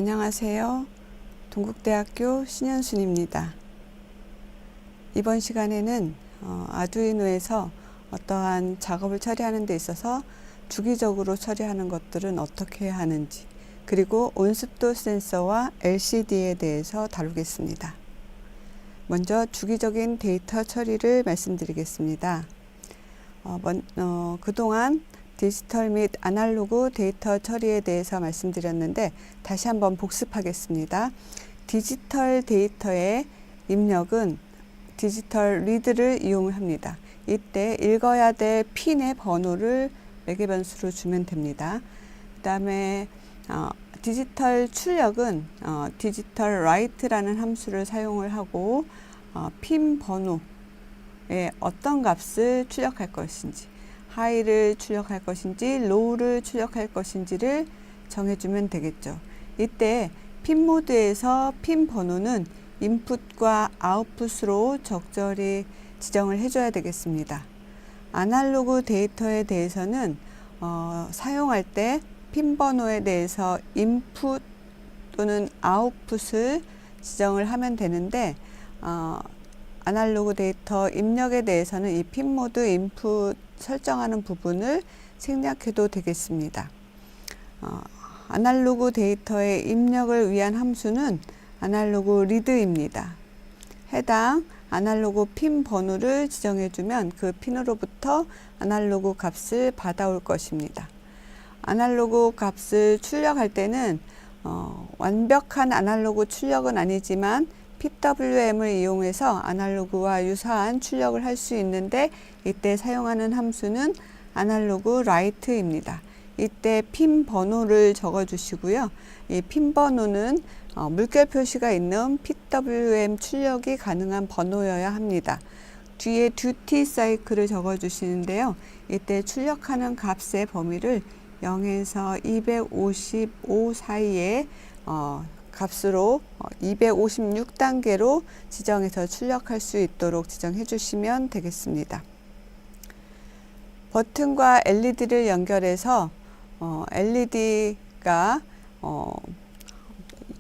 안녕하세요. 동국대학교 신현순입니다. 이번 시간에는 아두이노에서 어떠한 작업을 처리하는 데 있어서 주기적으로 처리하는 것들은 어떻게 해야 하는지, 그리고 온습도 센서와 LCD에 대해서 다루겠습니다. 먼저 주기적인 데이터 처리를 말씀드리겠습니다. 그동안 디지털 및 아날로그 데이터 처리에 대해서 말씀드렸는데 다시 한번 복습하겠습니다. 디지털 데이터의 입력은 디지털 리드를 이용합니다. 이때 읽어야 될 핀의 번호를 매개 변수로 주면 됩니다. 그 다음에 디지털 출력은 디지털 라이트라는 함수를 사용을 하고 핀 번호에 어떤 값을 출력할 것인지, 하이를 출력할 것인지 로우를 출력할 것인지를 정해주면 되겠죠. 이때 핀 모드에서 핀 번호는 인풋과 아웃풋으로 적절히 지정을 해줘야 되겠습니다. 아날로그 데이터에 대해서는 사용할 때 핀 번호에 대해서 인풋 또는 아웃풋을 지정을 하면 되는데 아날로그 데이터 입력에 대해서는 이 핀 모드 인풋 설정하는 부분을 생략해도 되겠습니다. 아날로그 데이터의 입력을 위한 함수는 아날로그 리드입니다. 해당 아날로그 핀 번호를 지정해주면 그 핀으로부터 아날로그 값을 받아올 것입니다. 아날로그 값을 출력할 때는 완벽한 아날로그 출력은 아니지만 PWM을 이용해서 아날로그와 유사한 출력을 할 수 있는데 이때 사용하는 함수는 아날로그 라이트입니다. 이때 핀 번호를 적어 주시고요. 이 핀 번호는 물결 표시가 있는 PWM 출력이 가능한 번호여야 합니다. 뒤에 듀티 사이클을 적어 주시는데요. 이때 출력하는 값의 범위를 0에서 255 사이에 값으로 256단계로 지정해서 출력할 수 있도록 지정해 주시면 되겠습니다. 버튼과 LED를 연결해서 LED가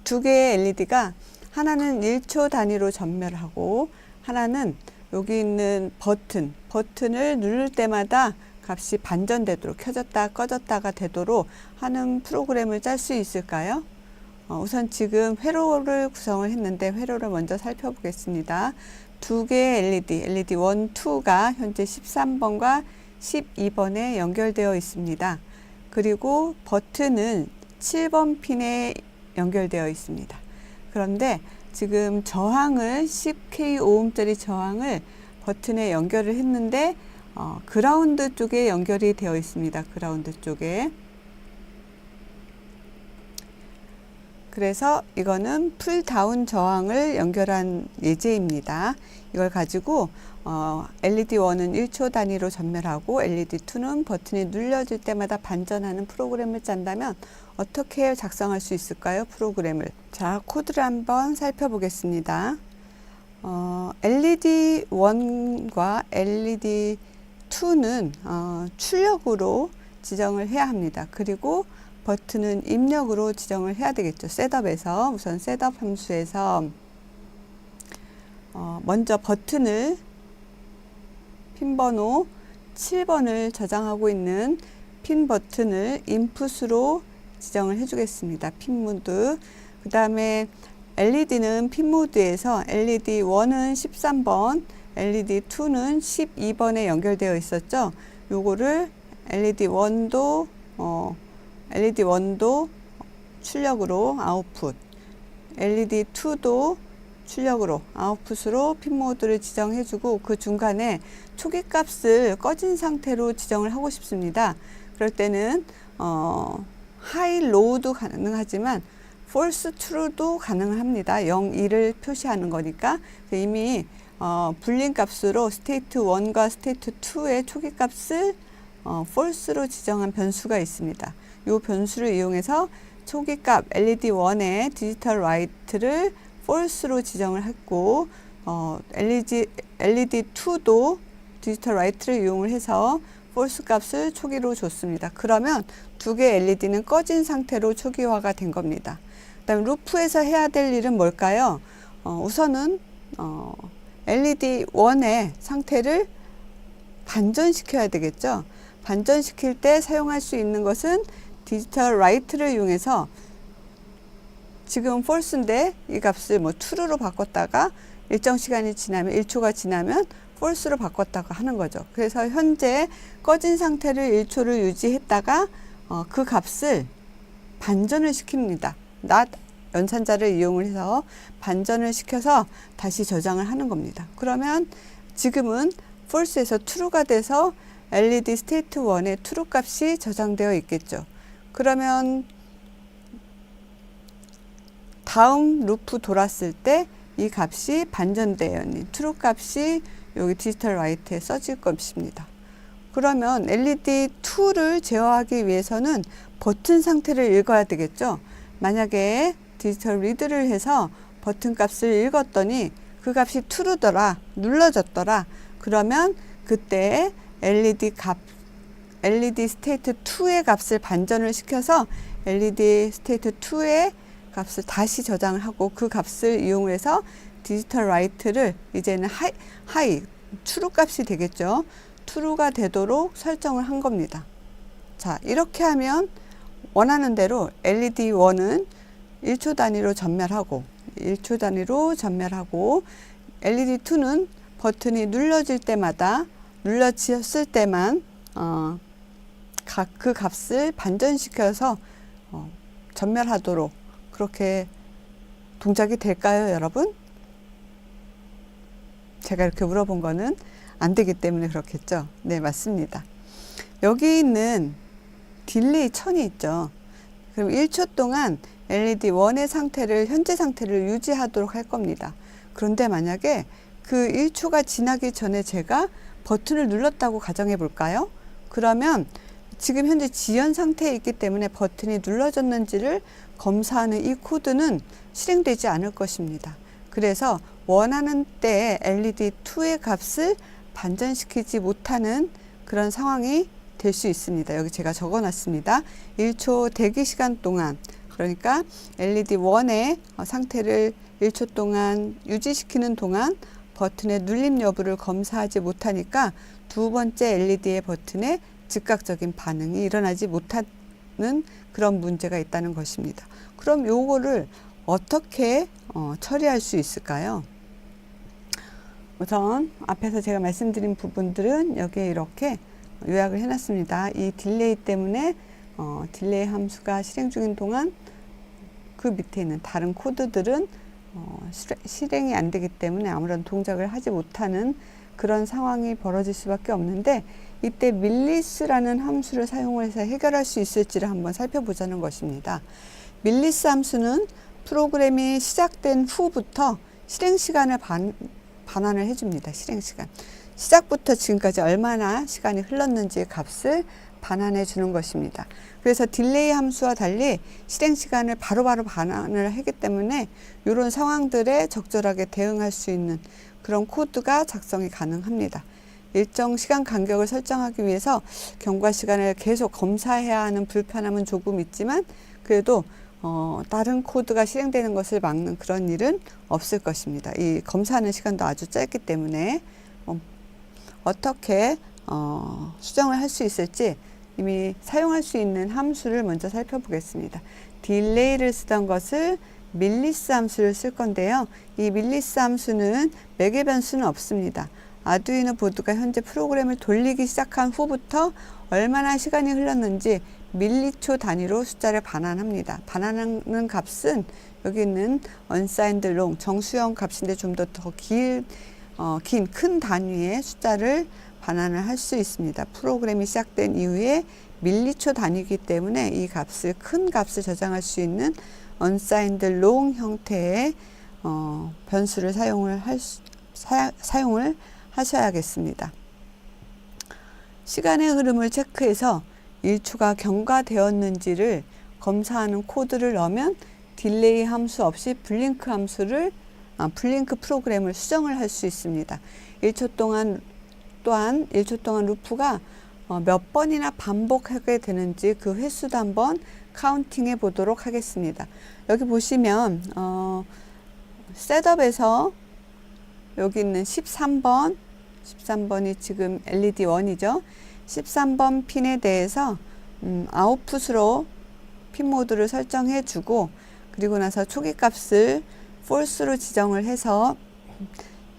두 개의 LED가 하나는 1초 단위로 전멸하고 하나는 여기 있는 버튼을 누를 때마다 값이 반전되도록 켜졌다 꺼졌다가 되도록 하는 프로그램을 짤 수 있을까요? 우선 지금 회로를 구성을 했는데 회로를 먼저 살펴보겠습니다. 두 개의 LED 1, 2가 현재 13번과 12번에 연결되어 있습니다. 그리고 버튼은 7번 핀에 연결되어 있습니다. 그런데 지금 저항을 10kΩ짜리 저항을 버튼에 연결을 했는데 그라운드 쪽에 연결이 되어 있습니다. 그라운드 쪽에. 그래서 이거는 풀다운 저항을 연결한 예제입니다. 이걸 가지고 LED1은 1초 단위로 전멸하고 LED2는 버튼이 눌려질 때마다 반전하는 프로그램을 짠다면 어떻게 작성할 수 있을까요? 프로그램을. 자, 코드를 한번 살펴보겠습니다. LED1과 LED2는 출력으로 지정을 해야 합니다. 그리고 버튼은 입력으로 지정을 해야 되겠죠. 셋업에서 우선 셋업 함수에서 먼저 버튼을 핀 번호 7번을 저장하고 있는 핀 버튼을 인풋으로 지정을 해주겠습니다. 핀 모드. 그 다음에 LED는 핀 모드에서 LED1은 13번, LED2는 12번에 연결되어 있었죠. 요거를 LED1도 출력으로 아웃풋, LED2도 출력으로 아웃풋으로 핀 모드를 지정해주고 그 중간에 초기 값을 꺼진 상태로 지정을 하고 싶습니다. 그럴 때는 하이, 로우도 가능하지만 false, true도 가능합니다. 0, 2를 표시하는 거니까 이미 불린 값으로 스테이트 1과 스테이트 2의 초기 값을 false로 지정한 변수가 있습니다. 이 변수를 이용해서 초기 값 LED1의 디지털 라이트를 false로 지정을 했고 LED2도 디지털 라이트를 이용을 해서 false 값을 초기로 줬습니다. 그러면 두 개의 LED는 꺼진 상태로 초기화가 된 겁니다. 그다음에 루프에서 해야 될 일은 뭘까요? 우선은 LED 1의 상태를 반전시켜야 되겠죠. 반전시킬 때 사용할 수 있는 것은 디지털 라이트를 이용해서 지금 false인데 이 값을 뭐 true로 바꿨다가 일정 시간이 지나면 1초가 지나면 false로 바꿨다가 하는 거죠. 그래서 현재 꺼진 상태를 1초를 유지했다가 그 값을 반전을 시킵니다. not 연산자를 이용을 해서 반전을 시켜서 다시 저장을 하는 겁니다. 그러면 지금은 false에서 true가 돼서 LED state 1의 true 값이 저장되어 있겠죠. 그러면 다음 루프 돌았을 때 이 값이 반전되어 있는 true 값이 여기 디지털 라이트에 써질 것입니다. 그러면 LED 2를 제어하기 위해서는 버튼 상태를 읽어야 되겠죠. 만약에 디지털 리드를 해서 버튼 값을 읽었더니 그 값이 true더라, 눌러졌더라. 그러면 그때 LED state 2의 값을 반전을 시켜서 LED state 2의 값을 다시 저장을 하고 그 값을 이용해서 디지털 라이트를 이제는 하이 true 값이 되겠죠. true가 되도록 설정을 한 겁니다. 자, 이렇게 하면 원하는 대로 LED 1은 1초 단위로 전멸하고 LED 2는 버튼이 눌러질 때마다 눌러졌을 때만 그 값을 반전시켜서 전멸하도록 그렇게 동작이 될까요, 여러분? 제가 이렇게 물어본 거는 안 되기 때문에 그렇겠죠. 네, 맞습니다. 여기 있는 딜레이 1000이 있죠. 그럼 1초 동안 LED 1의 상태를, 현재 상태를 유지하도록 할 겁니다. 그런데 만약에 그 1초가 지나기 전에 제가 버튼을 눌렀다고 가정해 볼까요? 그러면 지금 현재 지연 상태에 있기 때문에 버튼이 눌러졌는지를 검사하는 이 코드는 실행되지 않을 것입니다. 그래서 원하는 때에 LED 2의 값을 반전시키지 못하는 그런 상황이 될 수 있습니다. 여기 제가 적어 놨습니다. 1초 대기 시간 동안, 그러니까 LED 1의 상태를 1초 동안 유지시키는 동안 버튼의 눌림 여부를 검사하지 못하니까 두 번째 LED의 버튼에 즉각적인 반응이 일어나지 못하는 그런 문제가 있다는 것입니다. 그럼 요거를 어떻게 처리할 수 있을까요? 우선 앞에서 제가 말씀드린 부분들은 여기에 이렇게 요약을 해놨습니다. 이 딜레이 때문에 딜레이 함수가 실행 중인 동안 그 밑에 있는 다른 코드들은 실행이 안 되기 때문에 아무런 동작을 하지 못하는 그런 상황이 벌어질 수밖에 없는데, 이때 밀리스라는 함수를 사용해서 해결할 수 있을지를 한번 살펴보자는 것입니다. 밀리스 함수는 프로그램이 시작된 후부터 실행 시간을 반환을 해줍니다. 실행 시간. 시작부터 지금까지 얼마나 시간이 흘렀는지 값을 반환해 주는 것입니다. 그래서 딜레이 함수와 달리 실행 시간을 바로바로 반환을 하기 때문에 이런 상황들에 적절하게 대응할 수 있는 그런 코드가 작성이 가능합니다. 일정 시간 간격을 설정하기 위해서 경과 시간을 계속 검사해야 하는 불편함은 조금 있지만 그래도 다른 코드가 실행되는 것을 막는 그런 일은 없을 것입니다. 이 검사하는 시간도 아주 짧기 때문에 어떻게 수정을 할 수 있을지 이미 사용할 수 있는 함수를 먼저 살펴보겠습니다. 딜레이를 쓰던 것을 밀리스 함수를 쓸 건데요. 이 밀리스 함수는 매개 변수는 없습니다. 아두이노 보드가 현재 프로그램을 돌리기 시작한 후부터 얼마나 시간이 흘렀는지 밀리초 단위로 숫자를 반환합니다. 반환하는 값은 여기 있는 unsigned long 정수형 값인데 좀 더 긴 큰 단위의 숫자를 반환을 할 수 있습니다. 프로그램이 시작된 이후에 밀리초 단위이기 때문에 이 값을 큰 값을 저장할 수 있는 unsigned long 형태의 변수를 사용을 하셔야겠습니다. 시간의 흐름을 체크해서 1초가 경과되었는지를 검사하는 코드를 넣으면 딜레이 함수 없이 블링크 블링크 프로그램을 수정을 할 수 있습니다. 1초 동안 또한 1초 동안 루프가 몇 번이나 반복하게 되는지 그 횟수도 한번 카운팅해 보도록 하겠습니다. 여기 보시면 셋업에서 여기 있는 13번이 지금 LED 1이죠. 13번 핀에 대해서 아웃풋으로 핀 모드를 설정해 주고, 그리고 나서 초기 값을 false로 지정을 해서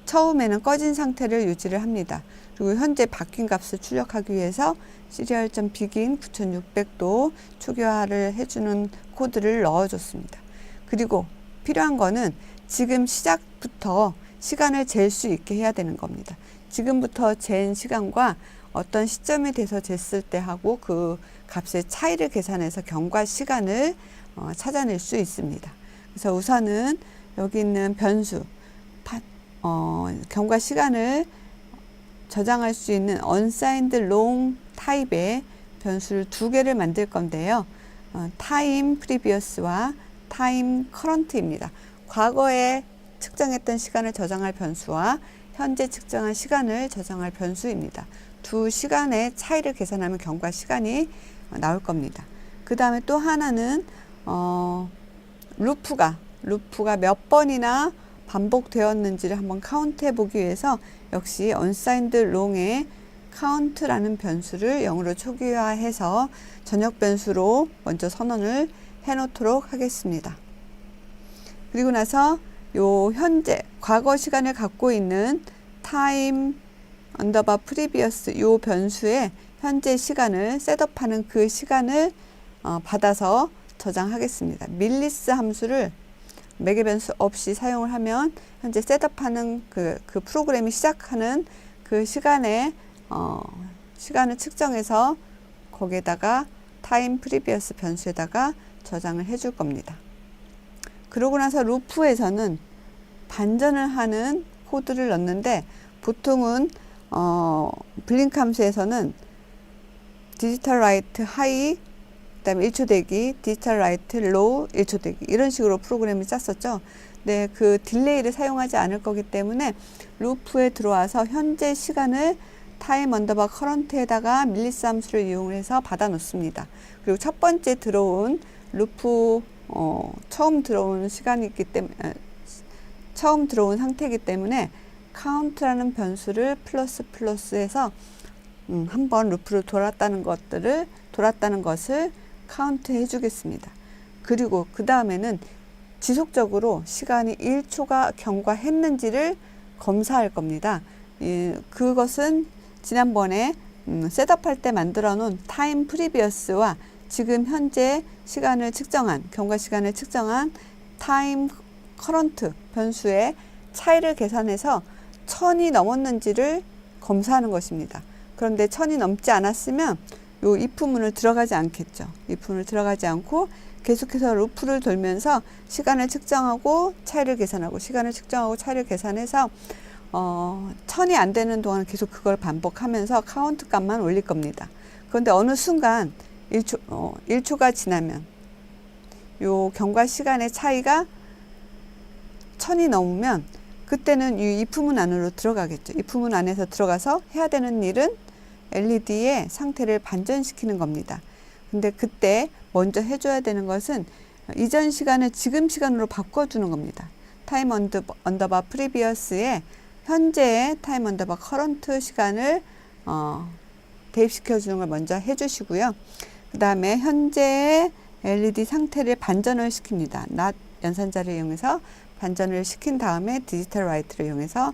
처음에는 꺼진 상태를 유지를 합니다. 그리고 현재 바뀐 값을 출력하기 위해서 serial.begin 9600도 초기화를 해주는 코드를 넣어줬습니다. 그리고 필요한 거는 지금 시작부터 시간을 잴 수 있게 해야 되는 겁니다. 지금부터 잰 시간과 어떤 시점에 돼서 쟀을 때 하고 그 값의 차이를 계산해서 경과 시간을 찾아낼 수 있습니다. 그래서 우선은 여기 있는 변수 경과 시간을 저장할 수 있는 unsigned long 타입의 변수를 2개를 만들 건데요. time previous와 time current입니다. 과거에 측정했던 시간을 저장할 변수와 현재 측정한 시간을 저장할 변수입니다. 두 시간의 차이를 계산하면 경과 시간이 나올 겁니다. 그 다음에 또 하나는 루프가 몇 번이나 반복되었는지를 한번 카운트 해보기 위해서 역시 unsigned long의 count라는 변수를 0으로 초기화해서 전역 변수로 먼저 선언을 해놓도록 하겠습니다. 그리고 나서 요 현재 과거 시간을 갖고 있는 time underbar previous 요 변수에 현재 시간을 셋업하는 그 시간을 받아서 저장하겠습니다. 밀리스 함수를 매개 변수 없이 사용을 하면 현재 셋업하는 그 프로그램이 시작하는 그 시간에 시간을 측정해서 거기에다가 time previous 변수에다가 저장을 해줄 겁니다. 그러고 나서 루프에서는 반전을 하는 코드를 넣는데, 보통은 블링크 함수에서는 디지털 라이트 하이, 그 다음에 1초 대기, 디지털 라이트 로우, 1초 대기, 이런 식으로 프로그램을 짰었죠. 네, 그 딜레이를 사용하지 않을 거기 때문에 루프에 들어와서 현재 시간을 타임 언더바 커런트에다가 밀리스 함수를 이용해서 받아 놓습니다. 그리고 첫 번째 들어온 루프 처음 들어온 시간이기 때문에 처음 들어온 상태이기 때문에 카운트라는 변수를 플러스해서 한번 루프를 돌았다는 것을 카운트 해주겠습니다. 그리고 그 다음에는 지속적으로 시간이 1초가 경과했는지를 검사할 겁니다. 그것은 지난번에 셋업할 때 만들어 놓은 타임 프리비어스와 지금 현재 시간을 측정한 경과 시간을 측정한 타임 커런트 변수의 차이를 계산해서 1000이 넘었는지를 검사하는 것입니다. 그런데 1000이 넘지 않았으면 요 if문을 들어가지 않겠죠. if문을 들어가지 않고 계속해서 루프를 돌면서 시간을 측정하고 차이를 계산하고 시간을 측정하고 차이를 계산해서 1000이 안 되는 동안 계속 그걸 반복하면서 카운트 값만 올릴 겁니다. 그런데 어느 순간 1초가 지나면 요 경과 시간의 차이가 1000이 넘으면 그때는 이 if문 안으로 들어가겠죠. if문 안에서 들어가서 해야 되는 일은 LED의 상태를 반전시키는 겁니다. 근데 그때 먼저 해줘야 되는 것은 이전 시간을 지금 시간으로 바꿔주는 겁니다. 타임 언더바 프리비어스에 현재의 타임 언더바 커런트 시간을 대입시켜 주는 걸 먼저 해주시고요. 그 다음에 현재의 LED 상태를 반전을 시킵니다. not 연산자를 이용해서 반전을 시킨 다음에 디지털 라이트를 이용해서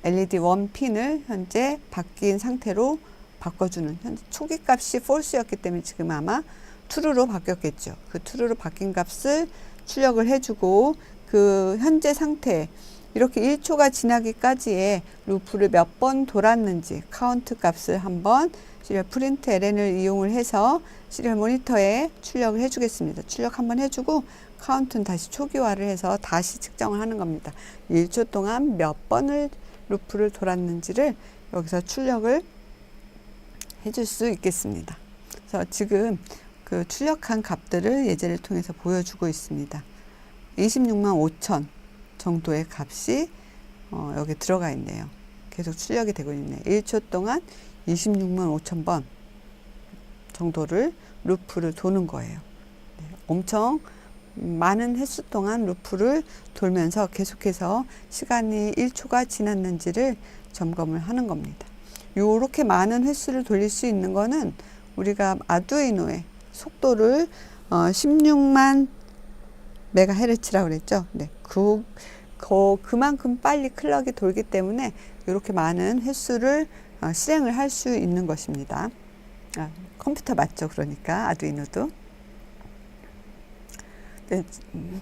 LED 1 핀을 현재 바뀐 상태로 바꿔주는, 현재 초기 값이 false였기 때문에 지금 아마 true로 바뀌었겠죠. 그 true로 바뀐 값을 출력을 해주고 그 현재 상태 이렇게 1초가 지나기까지의 루프를 몇 번 돌았는지 카운트 값을 한번 시리얼 프린트 ln을 이용을 해서 시리얼 모니터에 출력을 해주겠습니다. 출력 한번 해주고 카운트는 다시 초기화를 해서 다시 측정을 하는 겁니다. 1초 동안 몇 번을 루프를 돌았는지를 여기서 출력을 해줄 수 있겠습니다. 그래서 지금 그 출력한 값들을 예제를 통해서 보여주고 있습니다. 26만 5천 정도의 값이 여기 들어가 있네요. 계속 출력이 되고 있네요. 1초 동안 26만 5천 번 정도를 루프를 도는 거예요. 네, 엄청 많은 횟수 동안 루프를 돌면서 계속해서 시간이 1초가 지났는지를 점검을 하는 겁니다. 요렇게 많은 횟수를 돌릴 수 있는 거는 우리가 아두이노의 속도를 16만 메가헤르츠라고 그랬죠. 네, 그만큼 빨리 클럭이 돌기 때문에 이렇게 많은 횟수를 실행을 할 수 있는 것입니다. 컴퓨터 맞죠? 그러니까 아두이노도. 네,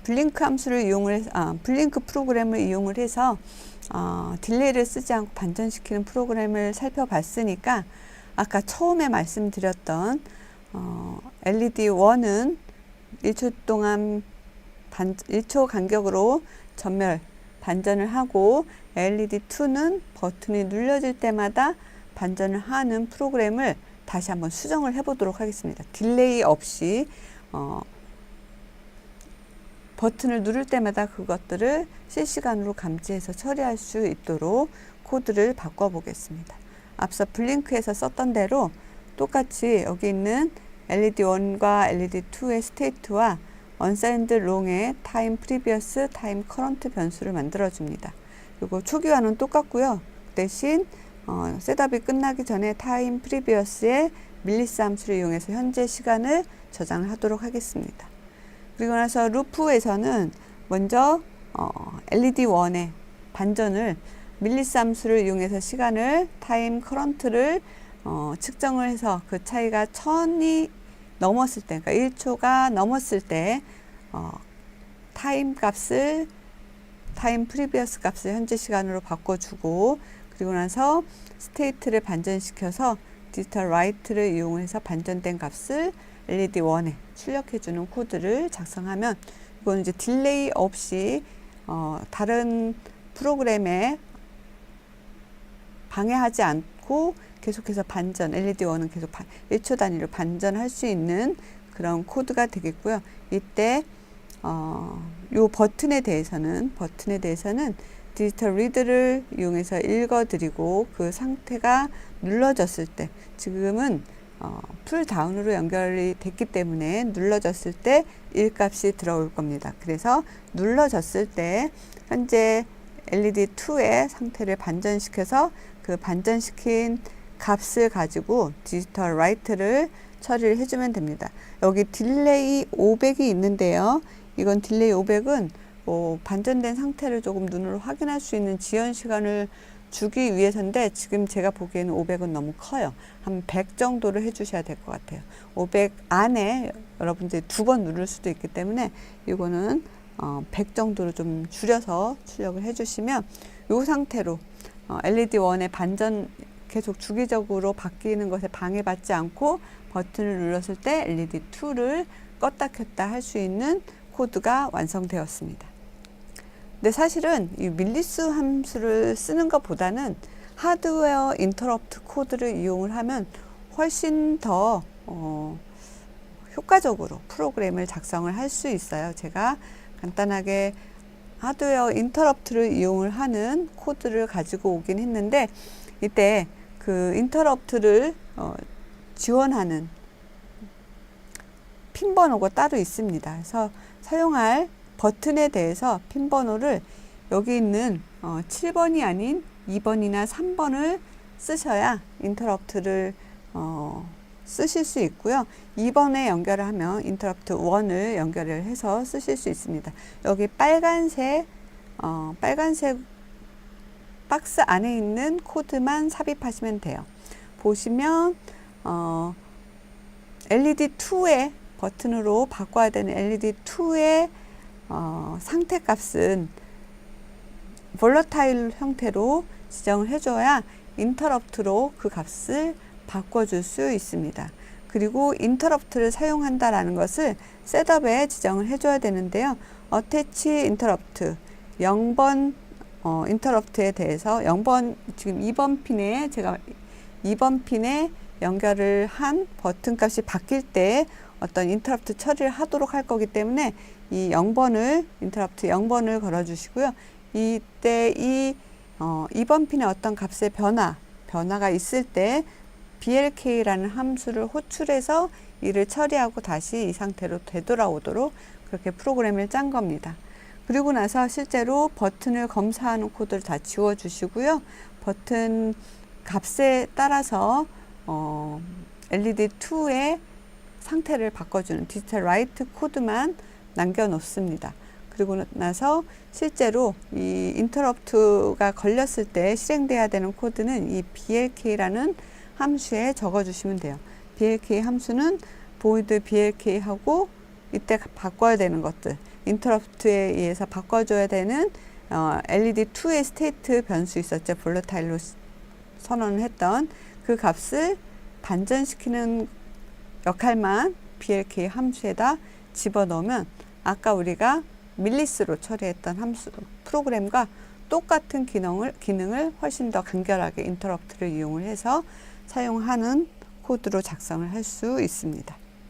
블링크 함수를 이용을 블링크 프로그램을 이용을 해서 딜레이를 쓰지 않고 반전시키는 프로그램을 살펴봤으니까 아까 처음에 말씀드렸던 LED 1은 1초 동안 1초 간격으로 전멸 반전을 하고 LED 2는 버튼이 눌려질 때마다 반전을 하는 프로그램을 다시 한번 수정을 해 보도록 하겠습니다. 딜레이 없이 버튼을 누를 때마다 그것들을 실시간으로 감지해서 처리할 수 있도록 코드를 바꿔 보겠습니다. 앞서 블링크에서 썼던 대로 똑같이 여기 있는 LED 1과 LED 2의 스테이트와 unsigned long의 time previous, time current 변수를 만들어 줍니다. 그리고 초기화는 똑같고요. 대신 셋업이 끝나기 전에 time previous의 밀리스 함수를 이용해서 현재 시간을 저장을 하도록 하겠습니다. 그리고 나서 루프에서는 먼저 LED 1의 반전을 밀리스 함수를 이용해서 시간을 타임 커런트를 측정을 해서 그 차이가 1000이 넘었을 때, 그러니까 1초가 넘었을 때 타임 값을 타임 프리비어스 값을 현재 시간으로 바꿔주고, 그리고 나서 스테이트를 반전시켜서 디지털 라이트를 이용해서 반전된 값을 LED 1에 출력해주는 코드를 작성하면, 이거는 이제 딜레이 없이 다른 프로그램에 방해하지 않고 계속해서 반전, LED 1은 계속 1초 단위로 반전할 수 있는 그런 코드가 되겠고요. 이때 요 버튼에 대해서는 디지털 리드를 이용해서 읽어드리고 그 상태가 눌러졌을 때, 지금은 풀 다운으로 연결이 됐기 때문에 눌러졌을 때 1값이 들어올 겁니다. 그래서 눌러졌을 때 현재 LED 2의 상태를 반전시켜서 그 반전시킨 값을 가지고 디지털 라이트를 처리를 해주면 됩니다. 여기 딜레이 500이 있는데요. 이건 딜레이 500은 반전된 상태를 조금 눈으로 확인할 수 있는 지연 시간을 주기 위해서인데, 지금 제가 보기에는 500은 너무 커요. 한 100 정도를 해주셔야 될 것 같아요. 500 안에 여러분들이 2번 누를 수도 있기 때문에 이거는 100 정도로 좀 줄여서 출력을 해주시면 이 상태로 LED 1의 반전 계속 주기적으로 바뀌는 것에 방해받지 않고 버튼을 눌렀을 때 LED 2를 껐다 켰다 할 수 있는 코드가 완성되었습니다. 근데 사실은 이 밀리스 함수를 쓰는 것보다는 하드웨어 인터럽트 코드를 이용을 하면 훨씬 더 효과적으로 프로그램을 작성을 할 수 있어요. 제가 간단하게 하드웨어 인터럽트를 이용을 하는 코드를 가지고 오긴 했는데, 이때 그 인터럽트를 지원하는 핀 번호가 따로 있습니다. 그래서 사용할 버튼에 대해서 핀 번호를 여기 있는 7번이 아닌 2번이나 3번을 쓰셔야 인터럽트를 쓰실 수 있고요. 2번에 연결을 하면 인터럽트 1을 연결을 해서 쓰실 수 있습니다. 여기 빨간색 박스 안에 있는 코드만 삽입하시면 돼요. 보시면 LED 2의 버튼으로 바꿔야 되는 LED 2의 상태 값은 볼러타일 형태로 지정을 해줘야 인터럽트로 그 값을 바꿔줄 수 있습니다. 그리고 인터럽트를 사용한다라는 것을 셋업에 지정을 해줘야 되는데요. 어태치 인터럽트 0번 인터럽트에 대해서 0번 지금 2번 핀에 제가 2번 핀에 연결을 한 버튼 값이 바뀔 때 어떤 인터럽트 처리를 하도록 할 거기 때문에 이 0번을 인터럽트 0번을 걸어 주시고요. 이때 이 2번 핀의 어떤 값의 변화가 있을 때 blk라는 함수를 호출해서 이를 처리하고 다시 이 상태로 되돌아오도록 그렇게 프로그램을 짠 겁니다. 그리고 나서 실제로 버튼을 검사하는 코드를 다 지워 주시고요. 버튼 값에 따라서 LED2의 상태를 바꿔주는 디지털 라이트 코드만 남겨 놓습니다. 그리고 나서 실제로 이 인터럽트가 걸렸을 때 실행돼야 되는 코드는 이 blk라는 함수에 적어 주시면 돼요. blk 함수는 void blk하고 이때 바꿔야 되는 것들, 인터럽트에 의해서 바꿔줘야 되는 LED2의 스테이트 변수 있었죠. 볼러타일로 선언을 했던 그 값을 반전시키는 역할만 blk 함수에다 집어넣으면 아까 우리가 밀리스로 처리했던 함수 프로그램과 똑같은 기능을 훨씬 더 간결하게 인터럽트를 이용을 해서 사용하는 코드로 작성을 할 수 있습니다.